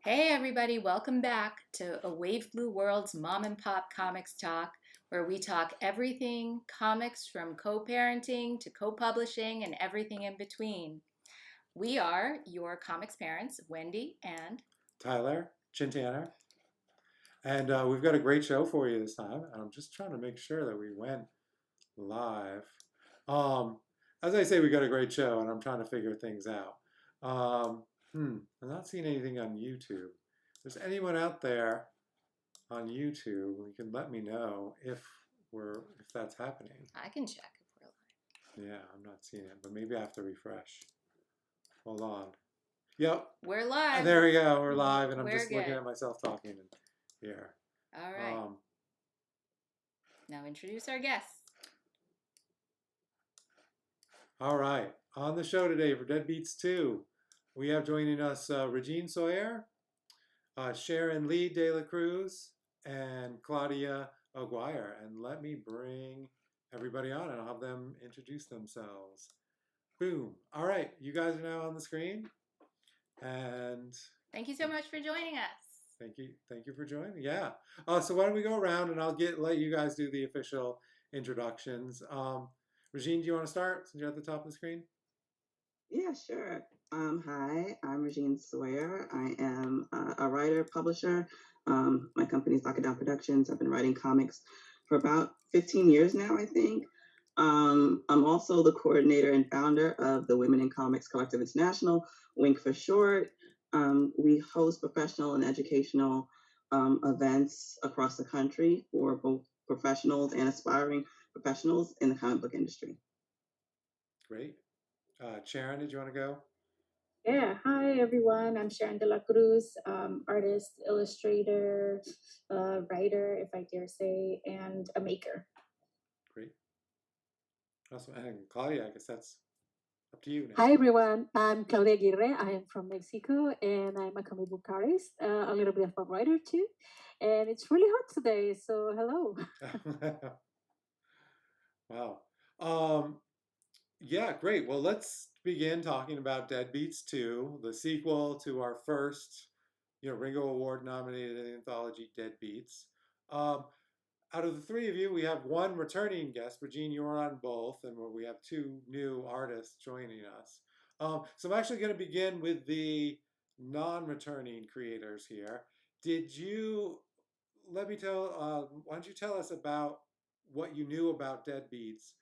Hey everybody, welcome back to A Wave Blue World's Mom and Pop Comics Talk, where we talk everything comics from co-parenting to co-publishing and everything in between. We are your comics parents, Wendy and Tyler, Chintanner, and we've got a great show for you this time. And I'm just trying to make sure that we went live. Um, as I say, we got a great show, and I'm trying to figure things out. I'm not seeing anything on YouTube. If there's anyone out there on YouTube, you can let me know if that's happening. I can check if we're live. Yeah, I'm not seeing it, but maybe I have to refresh. Hold on. Yep. We're live. There we go. We're live, and I'm We're just looking good. at myself talking here. All right. Now introduce our guests. All right. On the show today for Deadbeats 2, we have joining us Regine Sawyer, Sharon Lee de la Cruz, and Claudia Aguirre. And let me bring everybody on, and I'll have them introduce themselves. Boom. All right. You guys are now on the screen. And thank you so much for joining us. Thank you for joining. Yeah. So why don't we go around and I'll let you guys do the official introductions. Regine, do you want to start since you're at the top of the screen? Yeah, sure. Hi, I'm Regine Sawyer. I am a writer, publisher. My company is AWBW Productions. I've been writing comics for about 15 years now, I think. I'm also the coordinator and founder of the Women in Comics Collective International, WINC for short. We host professional and educational events across the country for both professionals and aspiring professionals in the comic book industry. Great. Sharon, did you want to go? Yeah, hi everyone. I'm Sharon de la Cruz, artist, illustrator, writer, if I dare say, and a maker. Great. Awesome. And Claudia, I guess that's up to you now. Hi everyone, I'm Claudia Aguirre. I am from Mexico and I'm a comic book artist, a little bit of a writer too. And it's really hot today, so hello. Wow. Yeah, great. Well, let's begin talking about Deadbeats 2, the sequel to our first, Ringo Award nominated anthology, Deadbeats. Out of the three of you, we have one returning guest. Regine, you're on both, and we have two new artists joining us. So I'm actually going to begin with the non-returning creators here. Why don't you tell us about what you knew about Deadbeats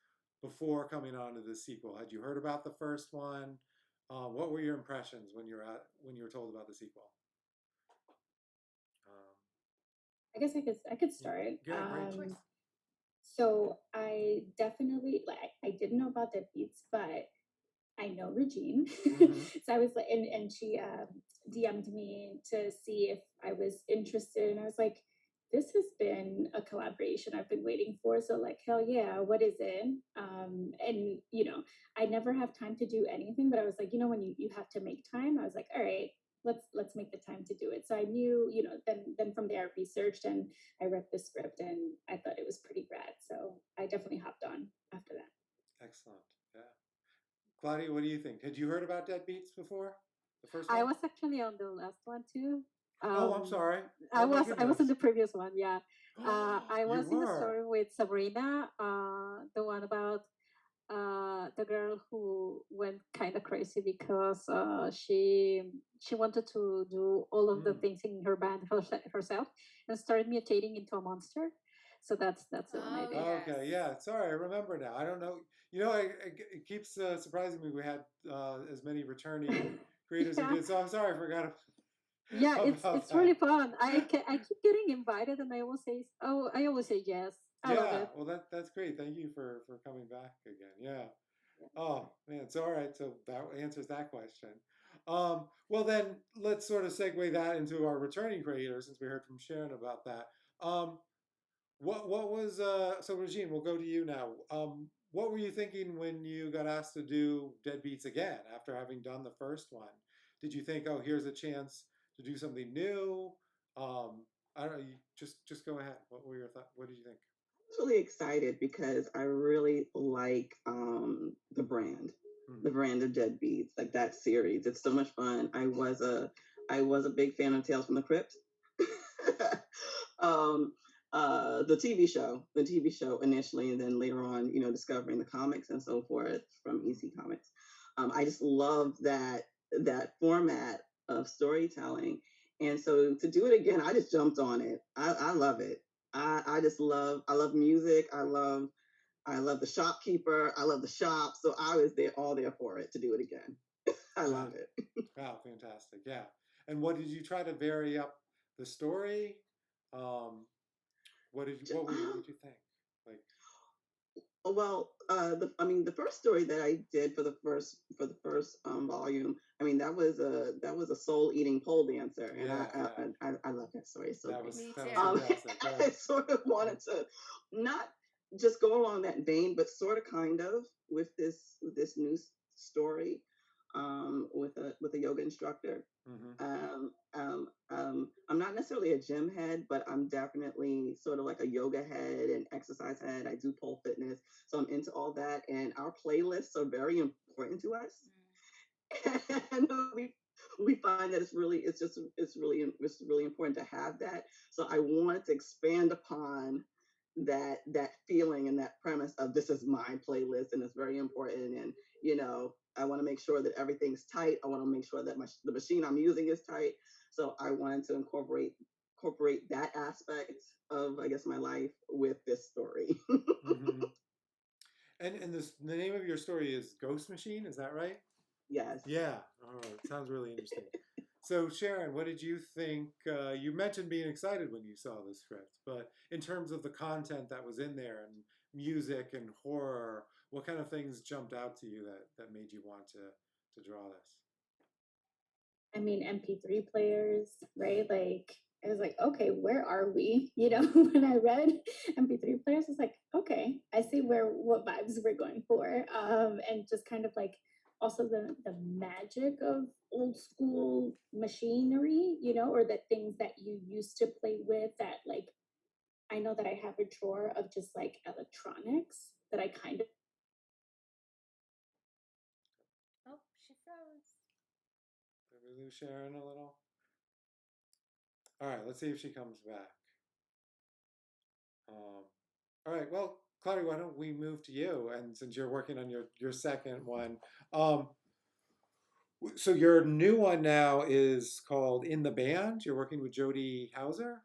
before coming on to the sequel? Had you heard about the first one? What were your impressions when you were told about the sequel? I guess I could start. Yeah, great. So I definitely I didn't know about Deadbeats, but I know Regine. Mm-hmm. So I was like, and she DM'd me to see if I was interested, and I was like, this has been a collaboration I've been waiting for. So like, hell yeah, what is it? And I never have time to do anything, but I was like, when you have to make time, I was like, all right, let's make the time to do it. So I knew, then from there I researched and I read the script and I thought it was pretty rad. So I definitely hopped on after that. Excellent. Yeah. Claudia, what do you think? Had you heard about Deadbeats before? The first one? I was actually on the last one too. I'm sorry. I was in the previous one, yeah. I was in the story with Sabrina, the one about the girl who went kind of crazy because she wanted to do all of the things in her band herself and started mutating into a monster. So that's the one I did. Okay, yeah. Sorry, I remember now. I don't know. It keeps surprising me we had as many returning creators as we did. So I'm sorry, I forgot. Yeah, it's really fun. I keep getting invited, and I always say yes. I love it. Well, that's great. Thank you for coming back again. Yeah. Oh man, it's all right. So that answers that question. Well, then let's sort of segue that into our returning creators, since we heard from Sharon about that. What was so Regine? We'll go to you now. What were you thinking when you got asked to do Deadbeats again after having done the first one? Did you think, oh, here's a chance to do something new? I don't know. You just go ahead. What were your thoughts? What did you think? I was really excited because I really like the brand of Deadbeats, like that series. It's so much fun. I was a I was a big fan of Tales from the Crypt. um, the TV show initially, and then later on, discovering the comics and so forth from EC Comics. I just love that format of storytelling, and so to do it again, I just jumped on it. I love it. I love music. I love the shopkeeper. I love the shop. So I was all there for it to do it again. I love it. Wow, fantastic. Yeah. And what did you try to vary up the story? What did you think? Like, well, the first story that I did for the first volume, that was a soul eating pole dancer, and I love that story so that great. was Me fantastic. Right. I sort of wanted to not just go along that vein, but sort of kind of with this new story, with a yoga instructor. I'm not necessarily a gym head, but I'm definitely sort of like a yoga head and exercise head. I do pole fitness, so I'm into all that. And our playlists are very important to us. And we find that it's really important to have that. So I wanted to expand upon that feeling and that premise of this is my playlist and it's very important, and I want to make sure that everything's tight. I want to make sure that the machine I'm using is tight. So I wanted to incorporate that aspect of, I guess, my life with this story. And the name of your story is Ghost Machine, is that right? Yes. Yeah. Oh, it sounds really interesting. So Sharon, what did you think? You mentioned being excited when you saw the script, but in terms of the content that was in there and music and horror, what kind of things jumped out to you that made you want to draw this? I mean, MP3 players, right? Like, I was like, okay, where are we? When I read MP3 players, I was like, okay, I see what vibes we're going for. And just kind of like also the magic of old school machinery, or the things that you used to play with that, like, I know that I have a drawer of just like electronics that I kind of. Oh, she froze. Did we lose Sharon a little? All right, let's see if she comes back. All right, well, Claudia, why don't we move to you? And since you're working on your second one, so your new one now is called In the Band. You're working with Jody Hauser.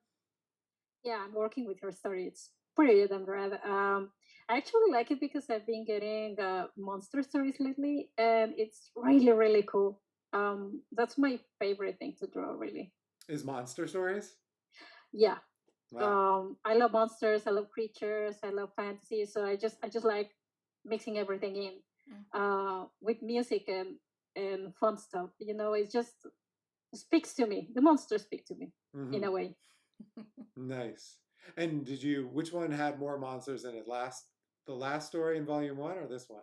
Yeah, I'm working with her story. It's pretty damn rad. I actually like it because I've been getting monster stories lately, and it's really, really cool. That's my favorite thing to draw, really. Is monster stories? Yeah. Wow. I love monsters. I love creatures. I love fantasy. So I just like mixing everything in with music and fun stuff. It just speaks to me. The monsters speak to me in a way. Nice. And which one had more monsters in it? The last story in volume 1 or this one?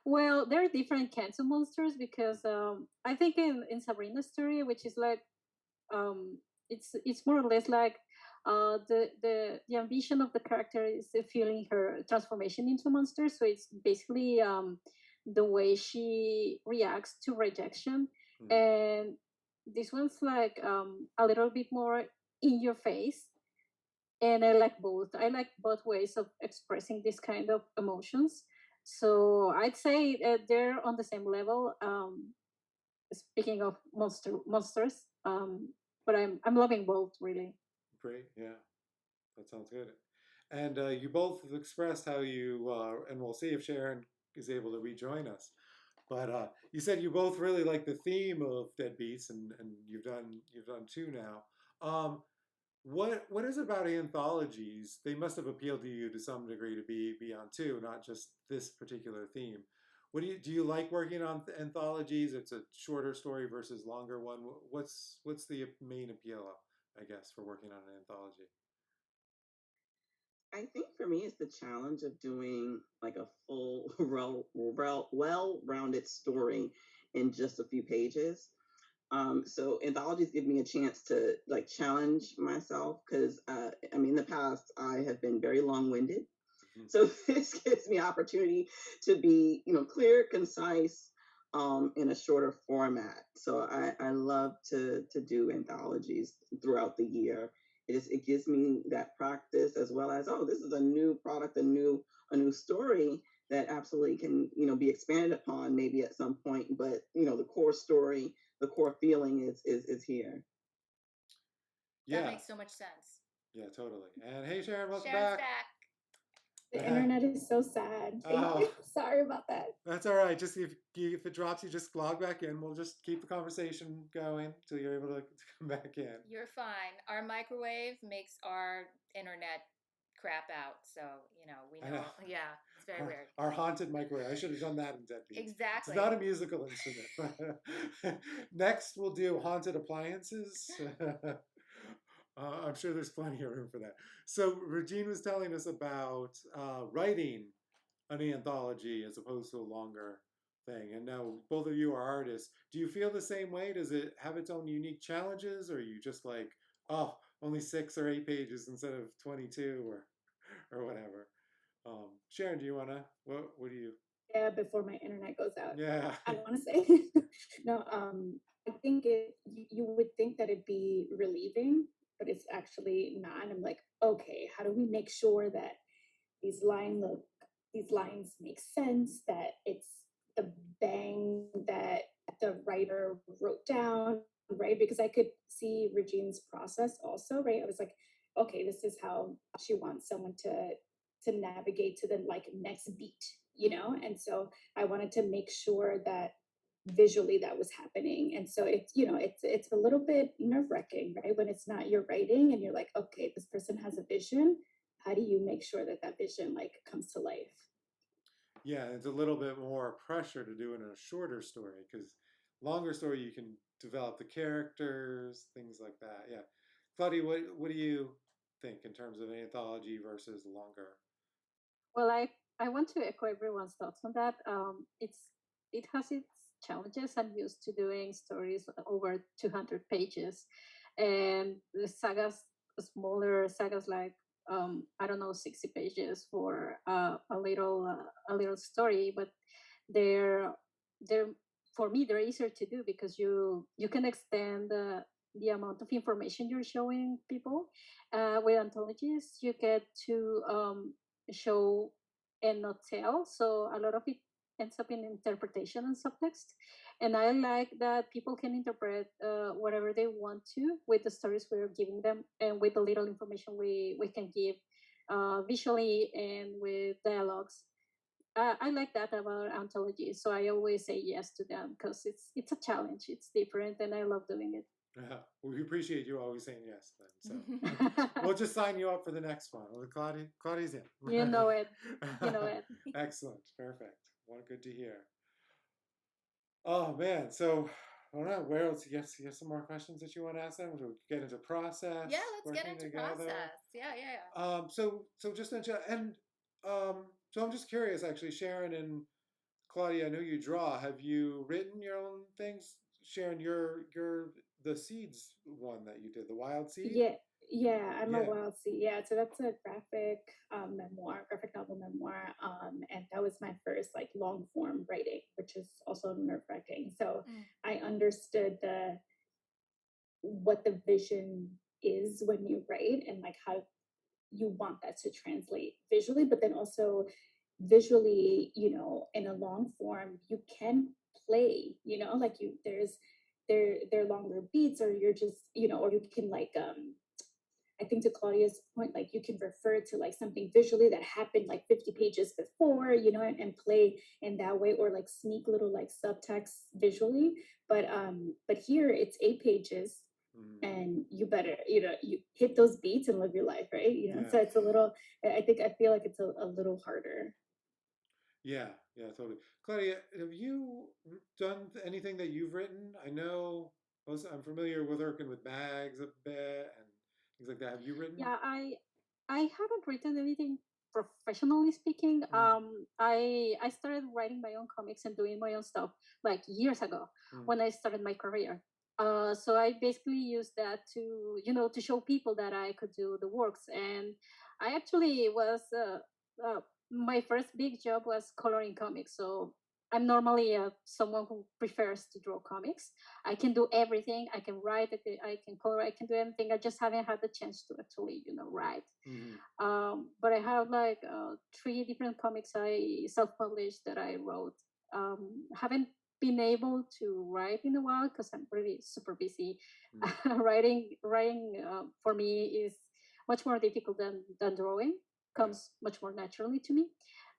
Well, there are different kinds of monsters because I think in Sabrina's story, which is like it's more or less like the ambition of the character is feeling her transformation into a monster. So it's basically the way she reacts to rejection, and this one's like a little bit more in your face. And I like both. I like both ways of expressing this kind of emotions. So I'd say they're on the same level. Speaking of monsters, but I'm loving both really. Great, yeah, that sounds good. And you both have expressed how you, and we'll see if Sharon is able to rejoin us. But you said you both really like the theme of Deadbeats, and you've done 2 now. What is it about anthologies? They must have appealed to you to some degree to be on 2, not just this particular theme. What do you like working on anthologies? It's a shorter story versus longer one. What's the main appeal, I guess, for working on an anthology? I think for me, it's the challenge of doing like a full, well-rounded story in just a few pages. So anthologies give me a chance to like challenge myself because in the past I have been very long-winded. So this gives me opportunity to be, clear, concise, in a shorter format. So I love to do anthologies throughout the year. It gives me that practice as well as, oh, this is a new product, a new story that absolutely can, you know, be expanded upon maybe at some point, but you know, the core story, the core feeling is here. That makes so much sense. Yeah, totally. And hey, Sharon, welcome Sharon's back. The internet is so sad. Sorry about that. That's all right. Just if it drops, you just log back in. We'll just keep the conversation going until you're able to come back in. You're fine. Our microwave makes our internet crap out. So, you know, we know. Yeah, it's very weird. Our haunted microwave. I should have done that in Deadbeat. Exactly. It's not a musical instrument. Next, we'll do haunted appliances. I'm sure there's plenty of room for that. So Regine was telling us about writing an anthology as opposed to a longer thing. And now both of you are artists. Do you feel the same way? Does it have its own unique challenges, or are you just like, oh, only 6 or 8 pages instead of 22 or whatever? Sharon, do you want to, what do you? Yeah, before my internet goes out. Yeah. I want to say, no, I think you would think that it'd be relieving, but it's actually not. And I'm like, okay, how do we make sure that these lines make sense, that it's the bang that the writer wrote down, right? Because I could see Regine's process also, right? I was like, okay, this is how she wants someone to navigate to the like next beat, you know? And so I wanted to make sure that visually that was happening. And so it's, you know, it's a little bit nerve-wracking, right? When it's not your writing and you're like, okay, this person has a vision. How do you make sure that that vision like comes to life? Yeah, it's a little bit more pressure to do in a shorter story, because longer story you can develop the characters, things like that. Yeah, Claudia, what do you think in terms of an anthology versus longer? Well, I want to echo everyone's thoughts on that. It has its challenges. I'm used to doing stories over 200 pages, and the sagas, smaller sagas like I don't know, 60 pages for a little story, but they're they're for me they're easier to do because you can extend the amount of information you're showing people. With anthologies, you get to show and not tell. So a lot of it ends up in interpretation and subtext. And I like that people can interpret whatever they want to with the stories we're giving them and with the little information we can give visually and with dialogues. I like that about anthologies, so I always say yes to them because it's a challenge. It's different, and I love doing it. Yeah, well, we appreciate you always saying yes. Then, so we'll just sign you up for the next one. Well, Claudia's in. You know it. You know it. Excellent, perfect. Well, good to hear. Oh man, so I don't know where else. You have some more questions that you want to ask them? We'll get into process. Yeah, let's get into process. Yeah. So just mention and so I'm just curious, actually, Sharon and Claudia. I know you draw. Have you written your own things? Sharon, you're the seeds one that you did, the wild seed. Yeah, I'm a wild seed. Yeah, so that's a graphic graphic novel memoir, and that was my first like long form writing, which is also nerve wracking. So I understood what the vision is when you write and like how you want that to translate visually, but then also visually, you know, in a long form, you can play, you know, like they're longer beats, or you're just, you know, or you can like I think to Claudia's point, like you can refer to like something visually that happened like 50 pages before, you know, and play in that way, or like sneak little like subtext visually. But here it's 8 pages, and you better, you know, you hit those beats and live your life, right? You know, so it's a little, I feel like it's a little harder. Yeah, totally. Claudia, have you done anything that you've written? I know I'm familiar with working with bags a bit and things like that. Have you written? Yeah, I haven't written anything professionally speaking. I started writing my own comics and doing my own stuff like years ago when I started my career. So I basically used that to, you know, to show people that I could do the works. And I actually was my first big job was coloring comics. So I'm normally someone who prefers to draw comics. I can do everything. I can write. I can color. I can do anything. I just haven't had the chance to actually, write. But I have like 3 different comics I self-published that I wrote. Haven't been able to write in a while because I'm really super busy. Writing for me is much more difficult than drawing. Comes much more naturally to me,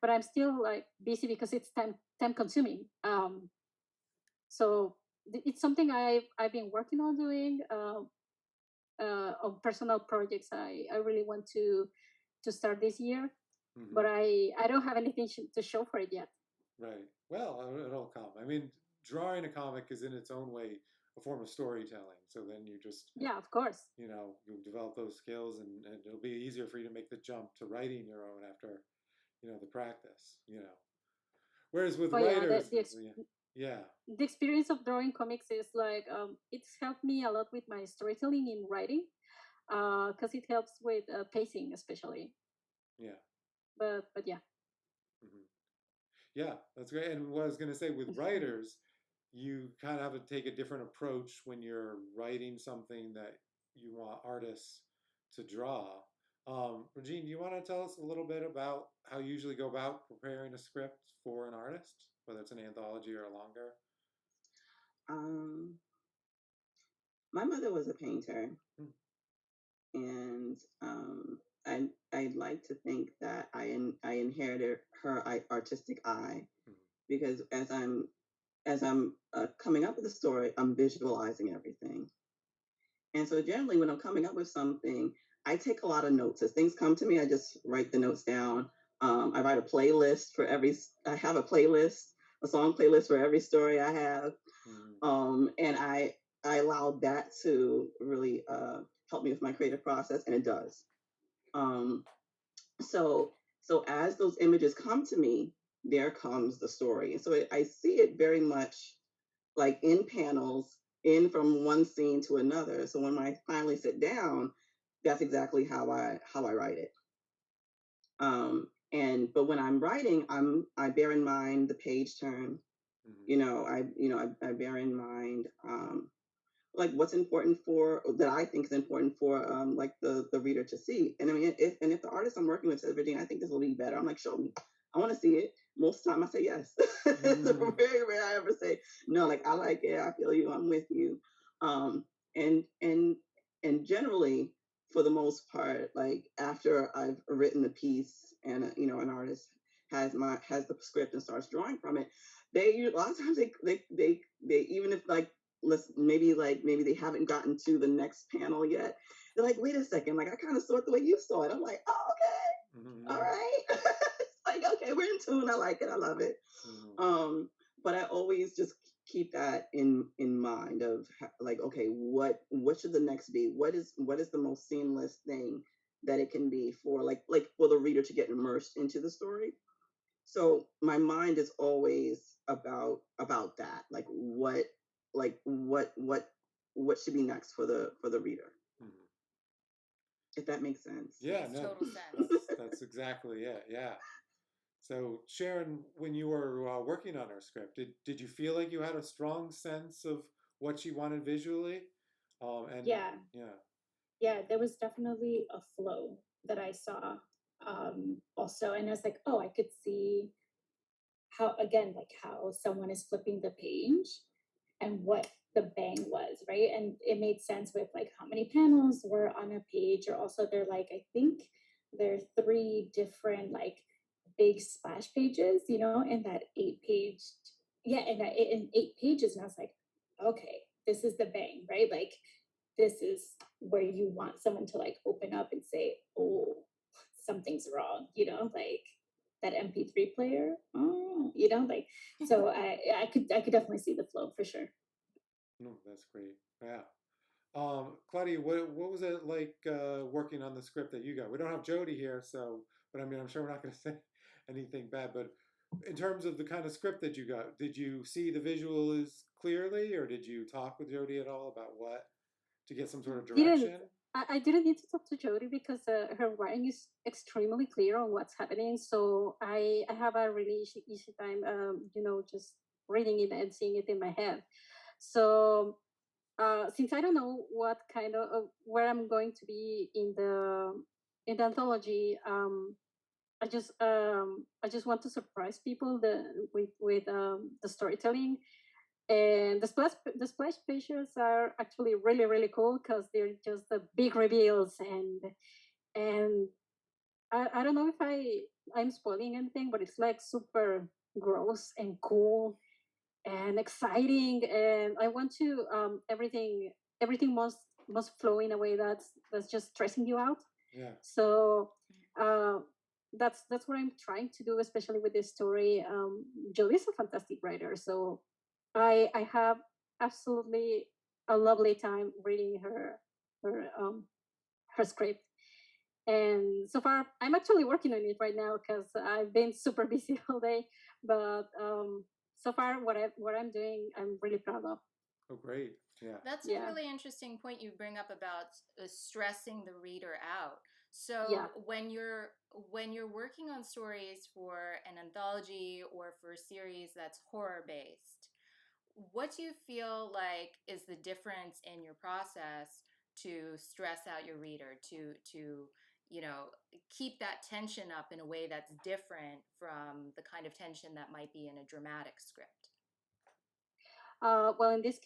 but I'm still like busy because it's time consuming. So it's something I've been working on doing on personal projects. I really want to start this year, but I don't have anything to show for it yet. Right. Well, it'll come. I mean, drawing a comic is in its own way a form of storytelling. So then you just, yeah, of course, you develop those skills, and it'll be easier for you to make the jump to writing your own after, the practice. Whereas with writers, the experience of drawing comics is like it's helped me a lot with my storytelling in writing, because it helps with pacing, especially. Yeah. But yeah. Yeah, that's great. And what I was going to say, with writers, you kind of have to take a different approach when you're writing something that you want artists to draw. Regine, do you want to tell us a little bit about how you usually go about preparing a script for an artist, whether it's an anthology or a longer? My mother was a painter, and I'd like to think that I inherited her artistic eye, because as I'm coming up with a story, I'm visualizing everything. And so generally when I'm coming up with something, I take a lot of notes. As things come to me, I just write the notes down. I write a playlist for I have a playlist, a song playlist for every story I have. And I allow that to really help me with my creative process, and it does. So as those images come to me, there comes the story. And so I see it very much like in panels, in from one scene to another. So when I finally sit down, that's exactly how I write it. But when I'm writing, I bear in mind the page turn. I bear in mind like what's important that I think is important for like the reader to see. And I mean, if the artist I'm working with says, Regine, I think this will be better, I'm like, show me. I want to see it. Most of the time I say yes. It's very rare I ever say no. Like, I like it, I feel you, I'm with you. And generally, for the most part, like after I've written the piece and an artist has the script and starts drawing from it, a lot of times they even if like maybe they haven't gotten to the next panel yet, they're like, wait a second, like I kind of saw it the way you saw it. I'm like, oh, okay, all right. It's like, okay, we're in tune. I like it, I love it. But I always just keep that in mind of like, okay, what should the next be? What is the most seamless thing that it can be for like for the reader to get immersed into the story. So my mind is always about that, like what should be next for the reader. If that makes sense. Yeah, makes no, total sense. That's exactly it. Yeah. So Sharon, when you were working on her script, did you feel like you had a strong sense of what she wanted visually? And yeah, there was definitely a flow that I saw also, and I was like, oh, I could see how, again, like how someone is flipping the page and what the bang was, right? And it made sense with like how many panels were on a page, or also they're like, I think there are 3 different like big splash pages, in that 8-page, in 8 pages. And I was like, okay, this is the bang, right? Like, this is where you want someone to like open up and say, oh, something's wrong, like that MP3 player. Oh, like, so I could definitely see the flow for sure. No, that's great. Yeah. Claudia, what was it like working on the script that you got? We don't have Jody here, but I mean, I'm sure we're not going to say anything bad. But in terms of the kind of script that you got, did you see the visuals clearly, or did you talk with Jody at all about what to get some sort of direction? I didn't need to talk to Jody because her writing is extremely clear on what's happening. So I have a really easy time, just reading it and seeing it in my head. So since I don't know what kind of where I'm going to be in the anthology, I just want to surprise people with the storytelling. And the splash pages are actually really really cool because they're just the big reveals, and I don't know if I'm spoiling anything, but it's like super gross and cool and exciting, and I want to everything must flow in a way that's just stressing you out. Yeah. So uh, that's what I'm trying to do, especially with this story. Jodie's a fantastic writer, so I have absolutely a lovely time reading her script. And so far, I'm actually working on it right now because I've been super busy all day. But so far, what I'm doing, I'm really proud of. Oh, great. Yeah. That's a really interesting point you bring up about stressing the reader out. So when you're working on stories for an anthology or for a series that's horror based, what do you feel like is the difference in your process to stress out your reader, to keep that tension up in a way that's different from the kind of tension that might be in a dramatic script? Well, in this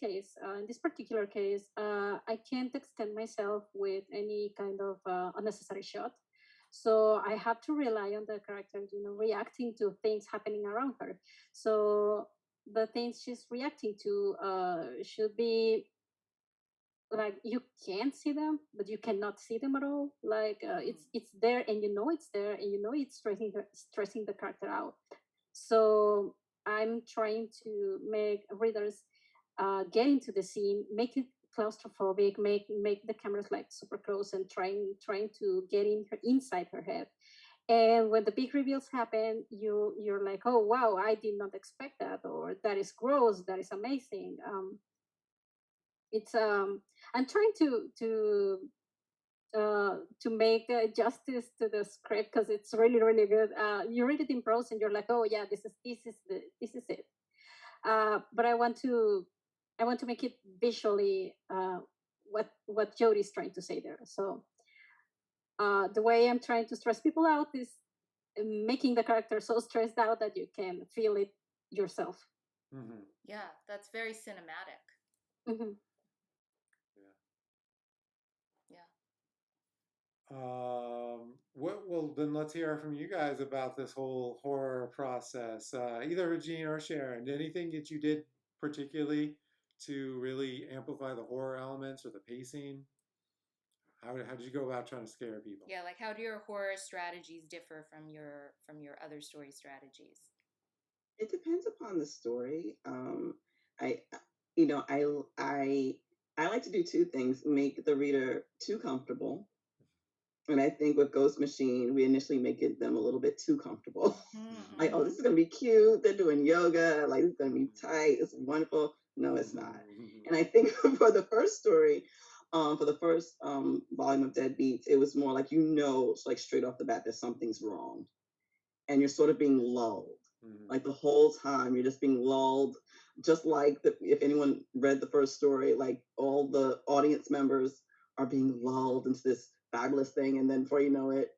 particular case, I can't extend myself with any kind of unnecessary shot. So I have to rely on the character, reacting to things happening around her. So the things she's reacting to should be like you can't see them, but you cannot see them at all. Like it's there, and it's there, and it's stressing the character out. So I'm trying to make readers get into the scene, make it claustrophobic, make the cameras like super close, and trying to get inside her head. And when the big reveals happen, you're like, oh wow, I did not expect that, or that is gross, that is amazing. It's I'm trying to make justice to the script because it's really really good. You read it in prose and you're like, oh yeah, this is it. But I want to make it visually what Jodie's trying to say there. So the way I'm trying to stress people out is making the character so stressed out that you can feel it yourself. Mm-hmm. Yeah, that's very cinematic. Mm-hmm. Well, then let's hear from you guys about this whole horror process. Either Regine or Sharon, anything that you did particularly to really amplify the horror elements or the pacing? How did you go about trying to scare people? Yeah, like how do your horror strategies differ from your other story strategies? It depends upon the story. I, you know, I like to do two things: make the reader too comfortable, and I think with Ghost Machine, we initially make them a little bit too comfortable. Mm-hmm. Like, oh, this is gonna be cute. They're doing yoga. Like, it's gonna be tight. It's wonderful. No, it's not. And I think for the first story, for the first volume of Deadbeats, it was more like like straight off the bat that something's wrong, and you're sort of being lulled. Like the whole time, you're just being lulled. Just like if anyone read the first story, like all the audience members are being lulled into this fabulous thing, and then before you know it,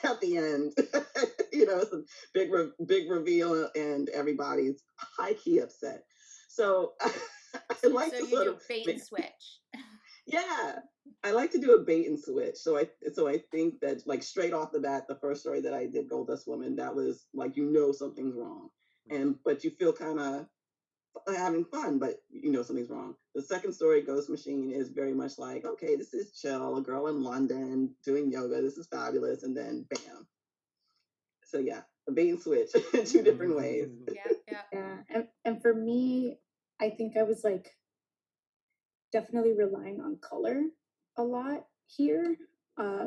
at the end, it's a big reveal, and everybody's high key upset. So I like so to you sort do of bait and switch. Yeah, I like to do a bait and switch. So I think that like straight off the bat, the first story that I did, Gold Dust Woman, that was like something's wrong, but you feel kind of having fun, but something's wrong. The second story, Ghost Machine, is very much like, okay, this is chill, a girl in London doing yoga, this is fabulous, and then bam. So yeah, a bait and switch in two different ways. Yeah, and for me, I think I was like definitely relying on color a lot here. I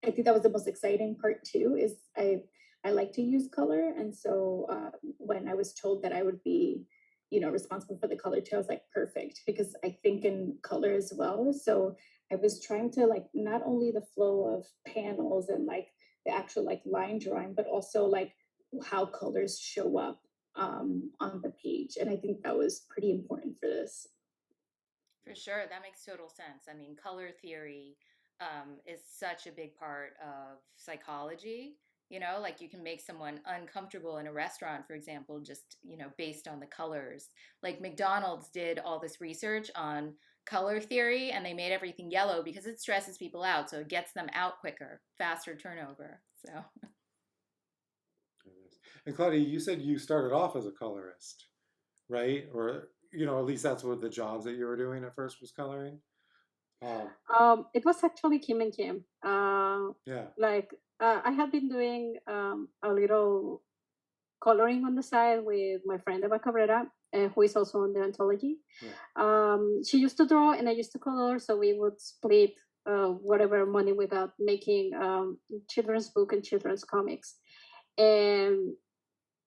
think that was the most exciting part too. Is I like to use color, and so when I was told that I would be, responsible for the color too, I was like perfect because I think in color as well. So I was trying to like not only the flow of panels and like the actual like line drawing, but also like how colors show up on the page. And I think that was pretty important for this. For sure, that makes total sense. I mean, color theory is such a big part of psychology. You know, like you can make someone uncomfortable in a restaurant, for example, just, based on the colors. Like McDonald's did all this research on color theory and they made everything yellow because it stresses people out. So it gets them out quicker, faster turnover. So, And Claudia, you said you started off as a colorist, right? Or, at least that's what the jobs that you were doing at first was coloring. It was actually Kim and Kim. Yeah. Like I had been doing a little coloring on the side with my friend Eva Cabrera, who is also on the anthology. Yeah. She used to draw and I used to color, so we would split whatever money we got making children's book and children's comics. And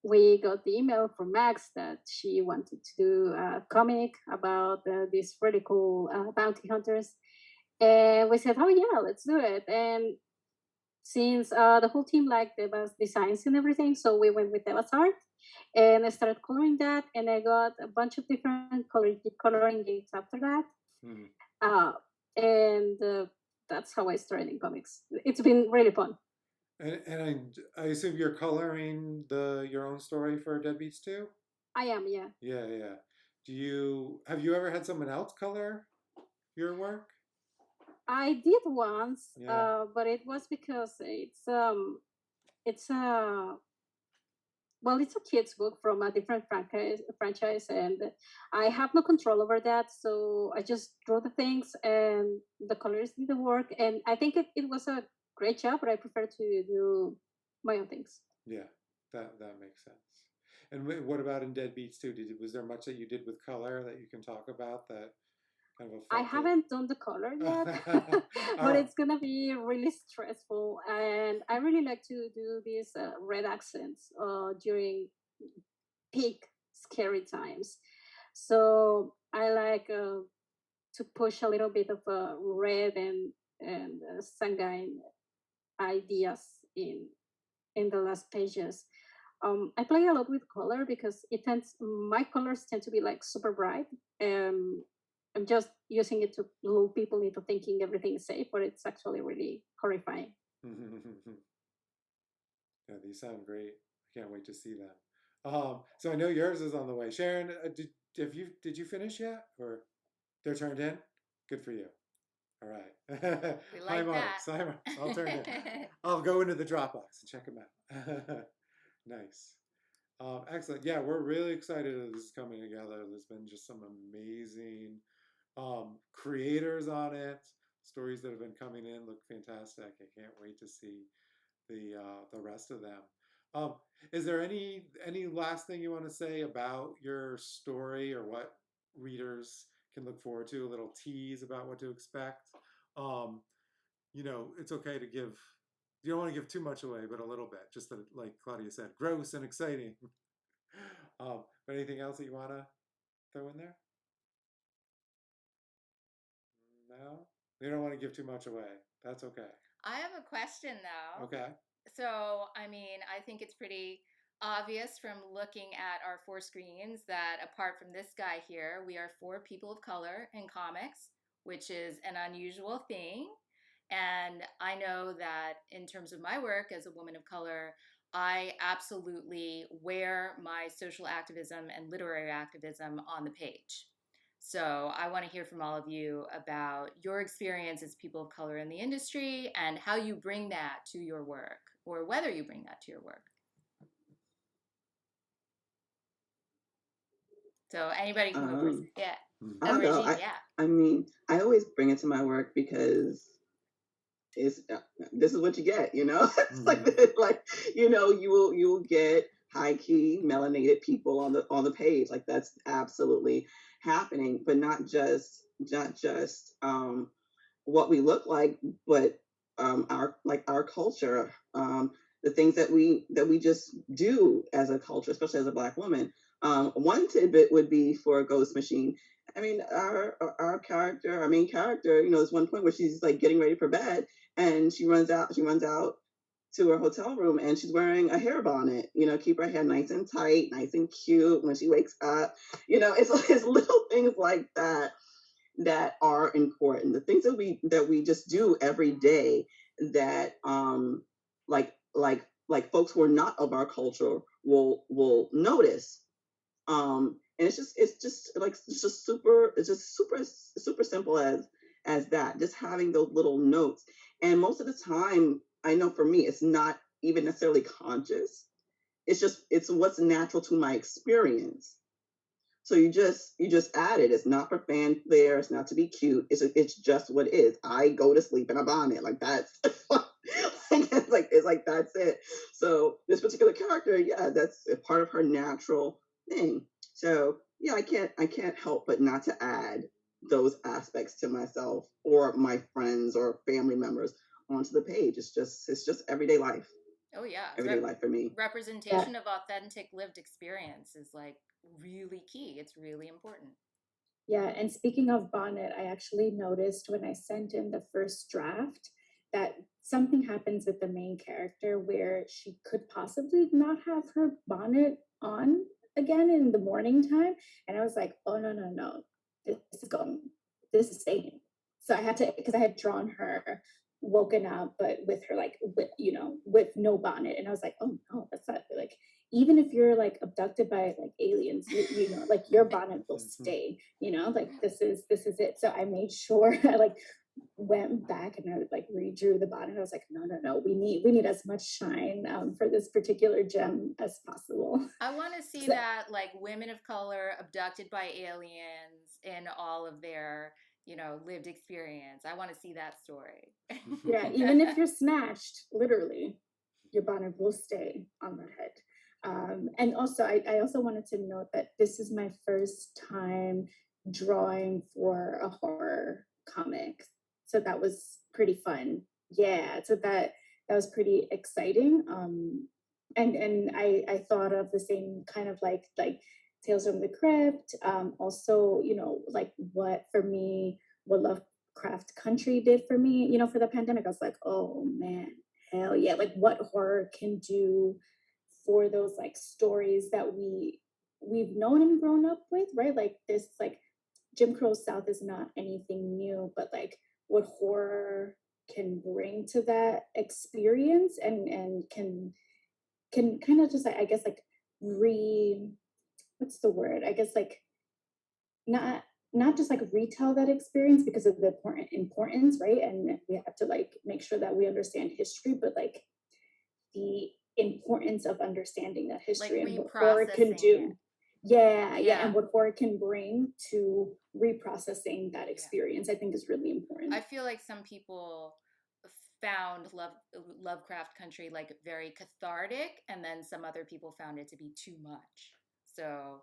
we got the email from Max that she wanted to do a comic about these really cool bounty hunters. And we said, oh yeah, let's do it. And since the whole team liked Eva's designs and everything, so we went with Eva's art. And I started coloring that, and I got a bunch of different coloring gigs after that. Mm-hmm. And that's how I started in comics. It's been really fun. And I assume you're coloring your own story for Deadbeats too? I am, yeah. Yeah. Have you ever had someone else color your work? I did once, but it was because it's a kid's book from a different franchise, and I have no control over that. So I just drew the things, and the colors did the work. And I think it was a great job, but I prefer to do my own things. Yeah, that makes sense. And what about in Deadbeats too? Was there much that you did with color that you can talk about that? I haven't done the color yet, but it's gonna be really stressful, and I really like to do these red accents during peak scary times. So I like to push a little bit of red and sanguine ideas in the last pages. I play a lot with color because my colors tend to be like super bright. I'm just using it to lure people into thinking everything is safe, but it's actually really horrifying. Yeah, these sound great. I can't wait to see them. So I know yours is on the way. Sharon, did you finish yet, or they're turned in? Good for you. All right. We like that. Hi, Mark. I'll turn it. I'll go into the Dropbox and check them out. Nice. Excellent. Yeah, we're really excited that this is coming together. There's been just some amazing creators on it. Stories that have been coming in look fantastic. I can't wait to see the rest of them. Is there any last thing you want to say about your story, or what readers can look forward to? A little tease about what to expect. It's okay to give. You don't want to give too much away, but a little bit, just that, like Claudia said, gross and exciting. But anything else that you want to throw in there? No? You don't want to give too much away. That's okay. I have a question, though. Okay. So, I mean, I think it's pretty obvious from looking at our 4 screens that apart from this guy here, we are 4 people of color in comics, which is an unusual thing. And I know that in terms of my work as a woman of color, I absolutely wear my social activism and literary activism on the page. So I want to hear from all of you about your experience as people of color in the industry and how you bring that to your work, or whether you bring that to your work. So anybody can go first. Yeah. Regine, I mean, I always bring it to my work because this is what you get, It's like you will get high key melanated people on the page. Like that's absolutely happening, but not just what we look like, but our culture. the things that we just do as a culture, especially as a Black woman. One tidbit would be for Ghost Machine. I mean, our character, our main character, you know, there's one point where she's like getting ready for bed, and she runs out to her hotel room, and she's wearing a hair bonnet, you know, keep her hair nice and tight, nice and cute when she wakes up. You know, it's little things like that that are important. The things that we just do every day that like folks who are not of our culture will notice. And it's just super simple as that. Just having those little notes. And most of the time, I know for me, it's not even necessarily conscious. It's what's natural to my experience. So you just add it. It's not for fanfare. It's not to be cute. It's just what it is. I go to sleep in a bonnet. Like that's it's like that's it. So this particular character, yeah, that's a part of her natural thing. So yeah, I can't help but not to add those aspects to myself or my friends or family members onto the page. It's just everyday life. Oh yeah, Everyday life for me. representation of authentic lived experience is like really key. It's really important. Yeah, and speaking of bonnet, I actually noticed when I sent in the first draft that something happens with the main character where she could possibly not have her bonnet on again in the morning time. And I was like, oh no, this is staying. So I had to, because I had drawn her woken up, but with her like with no bonnet. And I was like, oh no, that's not like, even if you're like abducted by like aliens, you know, like your bonnet will stay, you know, like this is it. So I made sure I like went back and I like redrew the bonnet. I was like, no, we need as much shine for this particular gem as possible. I want to see that, like, women of color abducted by aliens in all of their, you know, lived experience. I want to see that story. Yeah, even if you're snatched, literally, your bonnet will stay on the head. And also, I also wanted to note that this is my first time drawing for a horror comic, so that was pretty fun. Yeah, so that was pretty exciting. And I thought of the same kind of like Tales from the Crypt. Also, you know, like what for me, what Lovecraft Country did for me, you know, for the pandemic. I was like, oh man, hell yeah! Like what horror can do for those like stories that we've known and grown up with, right? Like this, like Jim Crow South is not anything new, but like what horror can bring to that experience and can kind of just like, I guess like what's the word? I guess like not just like retell that experience because of the importance, right? And we have to like make sure that we understand history, but like the importance of understanding that history, like and what horror can do. Yeah, and what horror can bring to reprocessing that experience, I think is really important. I feel like some people found Lovecraft Country like very cathartic, and then some other people found it to be too much. So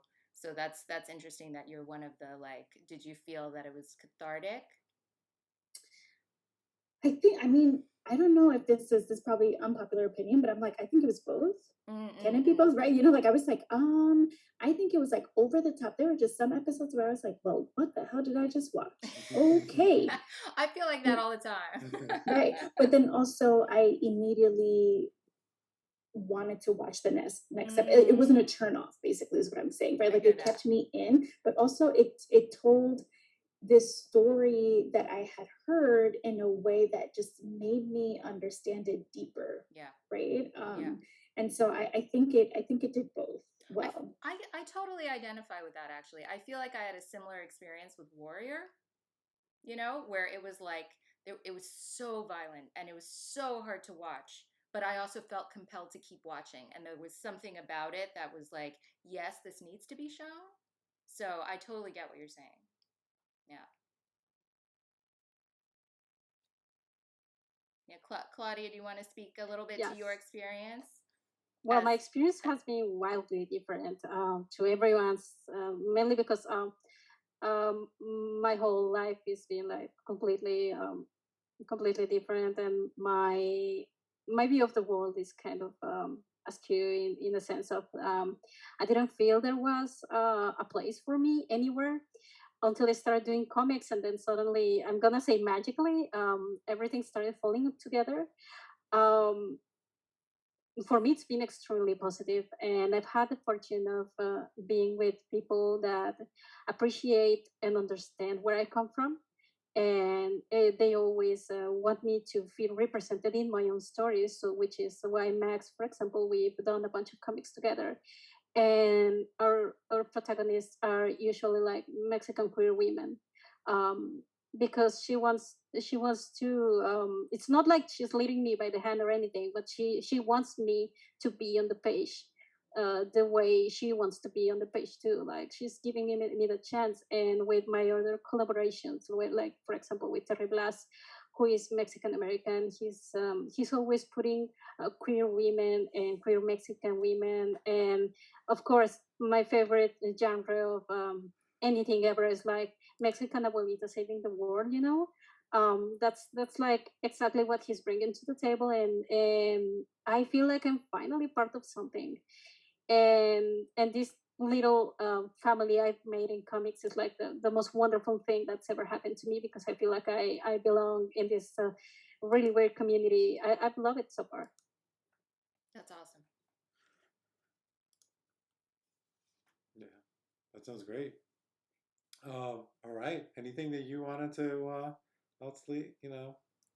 that's interesting that you're one of the like. Did you feel that it was cathartic? I mean, I don't know if this probably unpopular opinion, but I'm like, I think it was both. Can it be both, right? You know, like I was like, I think it was like over the top. There were just some episodes where I was like, well, what the hell did I just watch? Okay. I feel like that all the time. Right. But then also I immediately wanted to watch the next episode. It wasn't a turn off, basically, is what I'm saying, right? Like it kept me in, but also it told this story that I had heard in a way that just made me understand it deeper. Yeah. Right. And so I think it did both well. I totally identify with that, actually. I feel like I had a similar experience with Warrior, you know, where it was like it was so violent and it was so hard to watch, but I also felt compelled to keep watching, and there was something about it that was like, yes, this needs to be shown. So I totally get what you're saying. Yeah. Claudia, do you want to speak a little bit to your experience? Well, my experience has been wildly different to everyone's, mainly because my whole life has been like completely different, and my my view of the world is kind of askew in the sense of I didn't feel there was a place for me anywhere until I started doing comics, and then suddenly, I'm gonna say magically, everything started falling together. Um, for me, it's been extremely positive, and I've had the fortune of being with people that appreciate and understand where I come from, and they always want me to feel represented in my own stories. So, which is why Max, for example, we've done a bunch of comics together, and our protagonists are usually like Mexican queer women, um, because she wants to. It's not like she's leading me by the hand or anything, but she wants me to be on the page. The way she wants to be on the page too, like she's giving me the chance. And with my other collaborations, with, like, for example, with Terry Blas, who is Mexican American, he's always putting queer women and queer Mexican women. And of course, my favorite genre of anything ever is like Mexican abuelita saving the world. That's like exactly what he's bringing to the table, and I feel like I'm finally part of something. And this little family I've made in comics is like the most wonderful thing that's ever happened to me, because I feel like I belong in this really weird community. I've loved it so far. That's awesome. Yeah, that sounds great. All right. Anything that you wanted to else,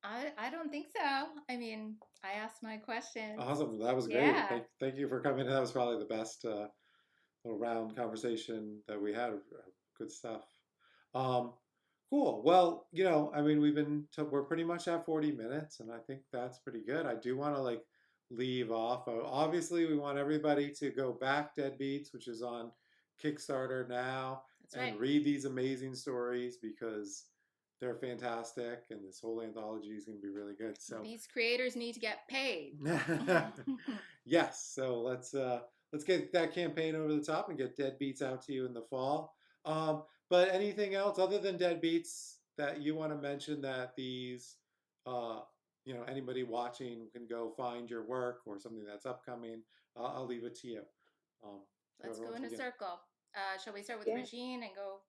I don't think so. I mean, I asked my question. Awesome. That was great. Yeah. Thank you for coming. That was probably the best little round conversation that we had. Good stuff. Um, cool. Well, I mean, we're pretty much at 40 minutes, and I think that's pretty good. I do want to leave off. Obviously, we want everybody to go back Deadbeats, which is on Kickstarter now, That's right. and read these amazing stories because they're fantastic, and this whole anthology is going to be really good. So these creators need to get paid. yes. So let's get that campaign over the top and get Deadbeats out to you in the fall. But anything else other than Deadbeats that you want to mention that these, anybody watching can go find your work or something that's upcoming? I'll leave it to you. Let's go in a circle. Shall we start with Regine and go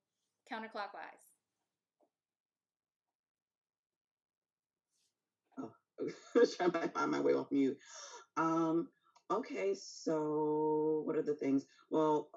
counterclockwise? Trying to find my way off mute. Okay, so what are the things? Well,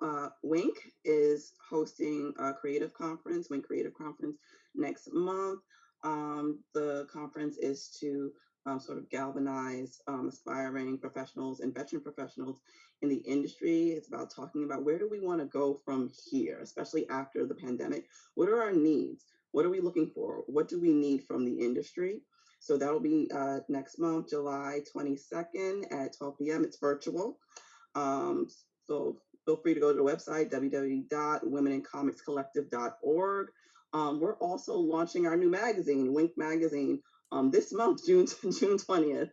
Wink is hosting a creative conference, Wink Creative Conference, next month. The conference is to sort of galvanize aspiring professionals and veteran professionals in the industry. It's about talking about where do we want to go from here, especially after the pandemic. What are our needs? What are we looking for? What do we need from the industry? So that'll be next month, July 22nd at 12 p.m. It's virtual. So feel free to go to the website, www.womenincomicscollective.org. We're also launching our new magazine, Wink Magazine, this month, June 20th,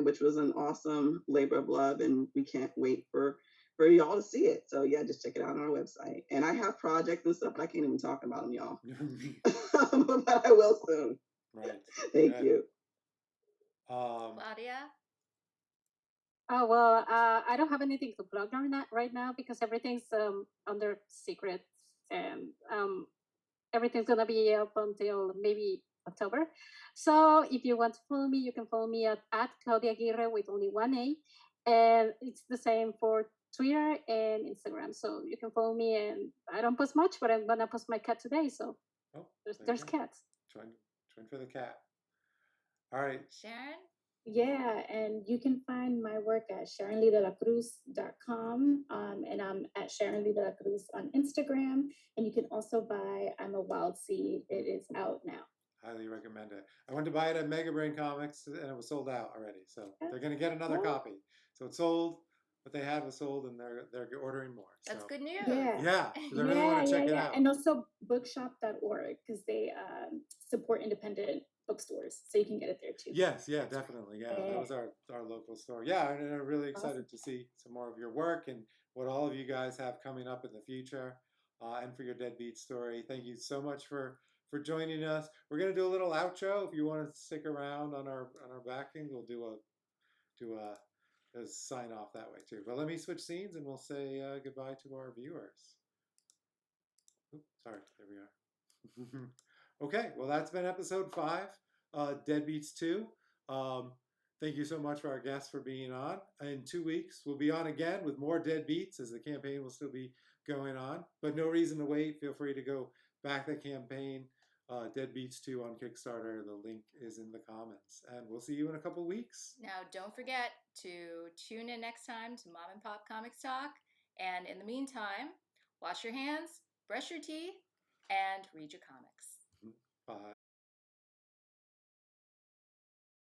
which was an awesome labor of love, and we can't wait for y'all to see it. So yeah, just check it out on our website. And I have projects and stuff, but I can't even talk about them, y'all. But I will soon. Right. Thank you. Claudia? Oh, well, I don't have anything to plug right now because everything's under secret, and everything's gonna be up until maybe October. So if you want to follow me, you can follow me at Claudia Aguirre with only one A, and it's the same for Twitter and Instagram. So you can follow me, and I don't post much, but I'm gonna post my cat today. So there's cats. Join for the cat. All right. Sharon? Yeah, and you can find my work at sharonleedelacruz.com, and I'm at Sharon Lee De La Cruz on Instagram. And you can also buy I'm a Wild Seed. It is out now. Highly recommend it. I went to buy it at Mega Brain Comics and it was sold out already. So they're going to get another copy. So it's sold. What they had was sold, and they're ordering more. That's good news. Yeah. I really want to check it out. And also bookshop.org, because they support independent bookstores, so you can get it there too. Yes, yeah, definitely. Yeah, that was our local store. Yeah, and I'm really excited to see some more of your work and what all of you guys have coming up in the future, and for your Deadbeat story. Thank you so much for for joining us. We're gonna do a little outro. If you want to stick around on our backing, we'll do a sign off that way too. But let me switch scenes and we'll say goodbye to our viewers. Oops, sorry, there we are. Okay, well that's been episode 5, Deadbeats 2. Thank you so much for our guests for being on. In 2 weeks, we'll be on again with more Deadbeats as the campaign will still be going on. But no reason to wait. Feel free to go back the campaign, Deadbeats 2 on Kickstarter. The link is in the comments. And we'll see you in a couple weeks. Now, don't forget to tune in next time to Mom and Pop Comics Talk. And in the meantime, wash your hands, brush your teeth, and read your comics. Bye.